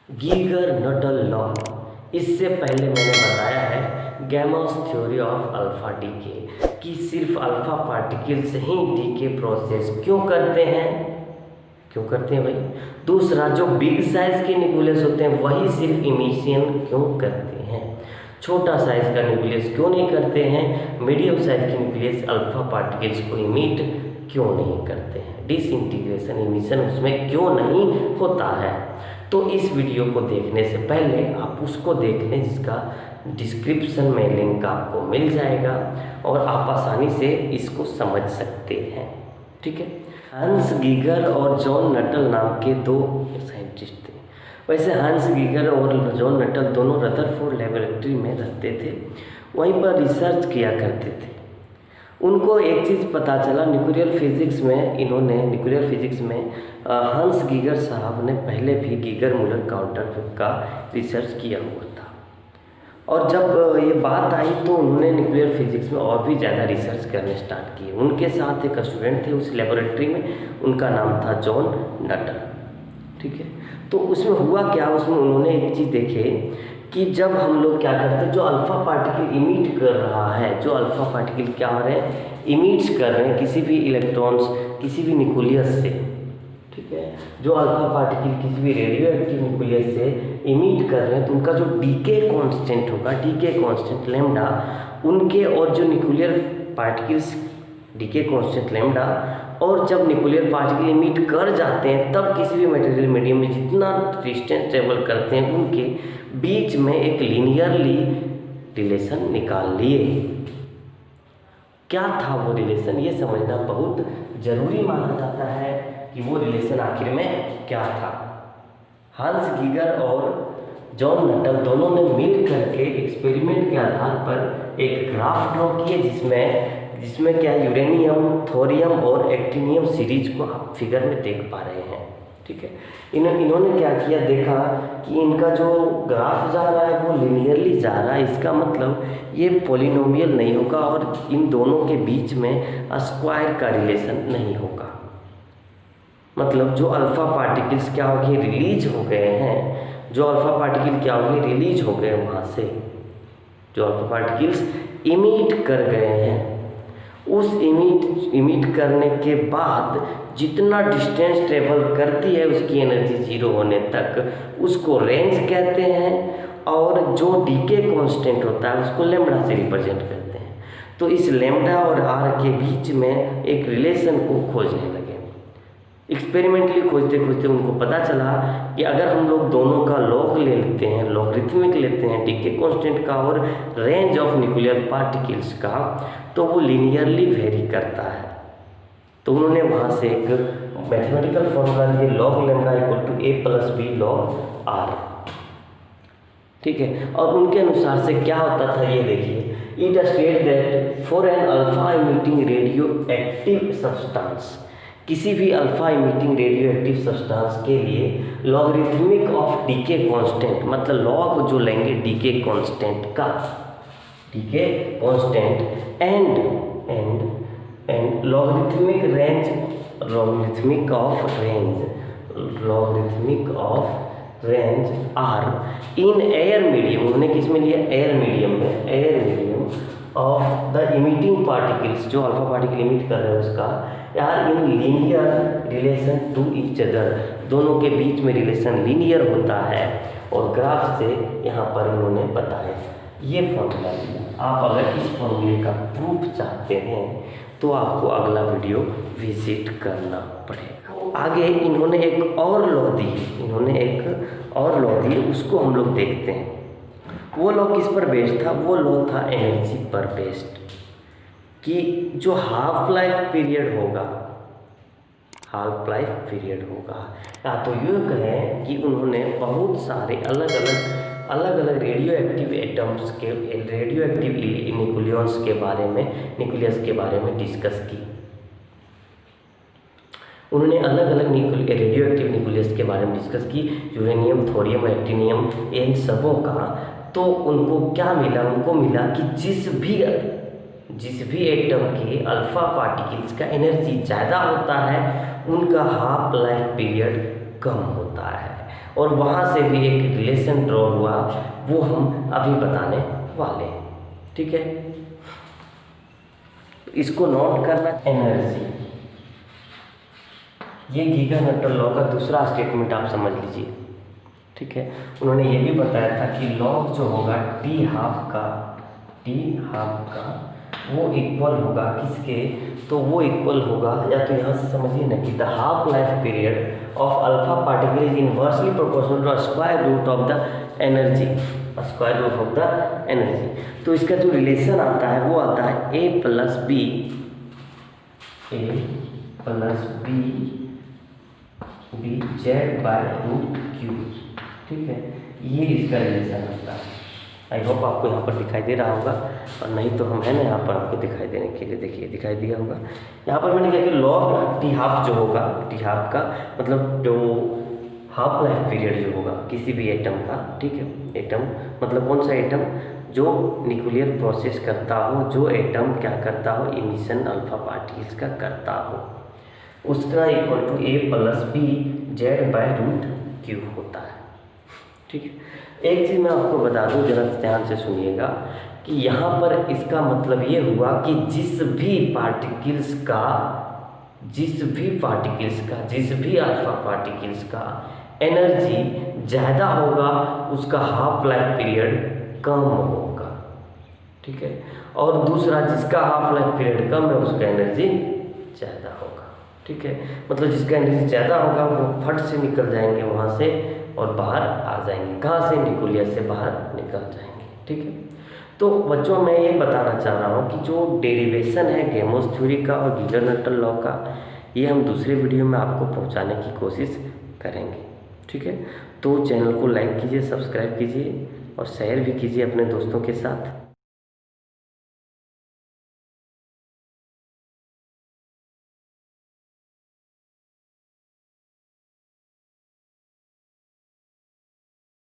Geiger Nuttall law. इससे पहले मैंने बताया है gamos theory of alpha decay कि सिर्फ अल्फा पार्टिकल्स ही डीके प्रोसेस क्यों करते हैं भाई। दूसरा, जो बिग साइज के न्यूक्लियस होते हैं वही सिर्फ इमिशन क्यों करते हैं, छोटा साइज का न्यूक्लियस क्यों नहीं करते हैं, मीडियम साइज के न्यूक्लियस अल्फा पार्टिकल्स को इमिट क्यों नहीं करते हैं, डिसइंटीग्रेशन इमिशन उसमें क्यों नहीं होता है। तो इस वीडियो को देखने से पहले आप उसको देख लें जिसका डिस्क्रिप्शन में लिंक आपको मिल जाएगा और आप आसानी से इसको समझ सकते हैं। ठीक है। हांस गीगर और जॉन नटल नाम के दो साइंटिस्ट थे। वैसे हांस गीगर और जॉन नटल दोनों रदरफोर्ड लेबोरेटरी में रहते थे, वहीं पर रिसर्च किया करते थे। उनको एक चीज़ पता चला न्यूक्लियर फिजिक्स में हांस गीगर साहब ने पहले भी गीगर मूलर काउंटर का रिसर्च किया हुआ था, और जब ये बात आई तो उन्होंने न्यूक्लियर फिजिक्स में और भी ज़्यादा रिसर्च करने स्टार्ट किए। उनके साथ एक स्टूडेंट थे उस लेबोरेटरी में, उनका नाम था जॉन नटल। ठीक है। तो उसमें हुआ क्या, उसमें उन्होंने एक चीज़ देखे कि जब हम लोग क्या करते हैं, जो अल्फा पार्टिकल इमिट कर रहा है, जो अल्फा पार्टिकल क्या हो रहे हैं, इमिट्स कर रहे हैं किसी भी इलेक्ट्रॉन्स, किसी भी न्यूक्लियस से। ठीक है। जो अल्फा पार्टिकल किसी भी रेडियो एक्टिव न्यूक्लियस से इमिट कर रहे हैं तो उनका जो डीके कांस्टेंट होगा, डीके कांस्टेंट लैम्डा, उनके और जो nuclear particles decay constant lambda, और जब न्यूक्लियर पार्टिकल इमिट कर जाते हैं तब किसी भी मटेरियल मीडियम में जितना डिस्टेंस ट्रेवल करते हैं उनके बीच में एक लीनियरली रिलेशन निकाल लिए। क्या था वो रिलेशन, ये समझना बहुत जरूरी माना जाता है कि वो रिलेशन आखिर में क्या था। हांस गीगर और जॉन नटल दोनों ने मिल करके एक्सपेरिमेंट के आधार पर एक ग्राफ ड्रॉ किए जिसमें क्या यूरेनियम, थोरियम और एक्टिनियम सीरीज को आप फिगर में देख पा रहे हैं। ठीक है। इन्होंने क्या किया, देखा कि इनका जो ग्राफ जा रहा है वो लीनियरली जा रहा है, इसका मतलब ये पॉलिनोमियल नहीं होगा और इन दोनों के बीच में स्क्वायर का रिलेशन नहीं होगा। मतलब जो अल्फा पार्टिकल्स क्या हो गए, रिलीज हो गए हैं, जो अल्फा पार्टिकल क्या हो गए, रिलीज हो गए वहाँ से, जो अल्फा पार्टिकल्स इमिट कर गए हैं, उस इमिट करने के बाद जितना डिस्टेंस ट्रेवल करती है उसकी एनर्जी जीरो होने तक उसको रेंज कहते हैं, और जो डीके कांस्टेंट होता है उसको लैम्डा से रिप्रेजेंट करते हैं। तो इस लैम्डा और आर के बीच में एक रिलेशन को खोजने लगे। एक्सपेरिमेंटली खोजते खोजते उनको पता चला कि अगर हम लोग दोनों का लॉग ले लेते हैं, लॉगरिथमिक लेते हैं डीके कांस्टेंट का और रेंज ऑफ न्यूक्लियर पार्टिकल्स का, तो वो लीनियरली वेरी करता है। तो उन्होंने वहाँ से एक मैथमेटिकल फॉर्मूला लिए, log lambda equal to A plus B log R. ठीक है। और उनके अनुसार से क्या होता था ये देखिए, it state that for an alpha emitting radio active substance, किसी भी alpha emitting radio active substance के लिए लॉगरिथमिक ऑफ डीके कांस्टेंट, मतलब लॉग जो लेंगे डीके कांस्टेंट का, decay constant and logarithmic range R in air medium. उन्होंने किस में लिया, एयर मीडियम में, air medium of the emitting particles, जो अल्फा पार्टिकल इमिट कर रहे हैं उसका, यार in linear relation to each other, दोनों के बीच में रिलेशन लीनियर होता है। और ग्राफ से यहाँ पर इन्होंने बताया ये फॉर्मूला दिया। आप अगर इस फॉर्मूले का प्रूफ चाहते हैं तो आपको अगला वीडियो विजिट करना पड़ेगा। आगे इन्होंने एक और लॉ दी, उसको हम लोग देखते हैं। वो लॉ किस पर बेस्ड था, वो लॉ था एनर्जी पर बेस्ड, कि जो हाफ लाइफ पीरियड होगा या तो यूँ कहें कि उन्होंने बहुत सारे अलग अलग रेडियो एक्टिव एटम्स के, रेडियो एक्टिव न्यूक्लियस के बारे में डिस्कस की। उन्होंने अलग अलग रेडियो एक्टिव न्यूक्लियस के बारे में डिस्कस की, यूरेनियम, थोरियम, एक्टिनियम, इन सबों का। तो उनको क्या मिला, उनको मिला कि जिस भी एटम के अल्फा पार्टिकल्स का एनर्जी ज़्यादा होता है उनका हाफ लाइफ पीरियड कम होता है, और वहाँ से भी एक रिलेशन ड्रॉ हुआ, वो हम अभी बताने वाले हैं। ठीक है, इसको नोट करना। एनर्जी, ये गीगा नट्टल लॉ का दूसरा स्टेटमेंट आप समझ लीजिए। ठीक है, उन्होंने ये भी बताया था कि लॉग जो होगा टी हाफ का वो इक्वल होगा किसके, तो वो इक्वल होगा, या तो यहाँ से समझिए ना कि the half life period of alpha particle is inversely proportional to square root of the energy, square root of the energy. तो इसका जो रिलेशन आता है वो आता है A plus B Z by root Q. ठीक है, ये इसका रिलेशन होता है। आई होप आपको यहाँ पर दिखाई दे रहा होगा, और नहीं तो हम है ना यहाँ पर आपको दिखाई देने के लिए, देखिए दिखाई दिया होगा। यहाँ पर मैंने क्या कि लॉग टी हाफ जो होगा, टी हाफ का मतलब जो हाफ लाइफ पीरियड जो होगा किसी भी एटम का, ठीक है, एटम मतलब कौन सा एटम, जो न्यूक्लियर प्रोसेस करता हो, जो एटम क्या करता हो, इमिशन अल्फा पार्टिकल्स का करता हो, उसका equal to A plus B Z by root Q होता है। ठीक है, एक चीज़ मैं आपको बता दूं, जरा ध्यान से सुनिएगा कि यहाँ पर इसका मतलब ये हुआ कि जिस भी अल्फा पार्टिकल्स का एनर्जी ज़्यादा होगा, उसका हाफ लाइफ पीरियड कम होगा। ठीक है, और दूसरा जिसका हाफ लाइफ पीरियड कम है उसका एनर्जी ज़्यादा होगा। ठीक है, मतलब जिसका एनर्जी ज़्यादा होगा वो फट से निकल जाएंगे वहाँ से और बाहर आ जाएंगे। कहाँ से, न्यूक्लियस से बाहर निकल जाएंगे। ठीक है, तो बच्चों मैं ये बताना चाह रहा हूँ कि जो डेरिवेशन है गैमोस थ्योरी का और गीगा नट्टल लॉ का, ये हम दूसरे वीडियो में आपको पहुँचाने की कोशिश करेंगे। ठीक है, तो चैनल को लाइक कीजिए, सब्सक्राइब कीजिए और शेयर भी कीजिए अपने दोस्तों के साथ।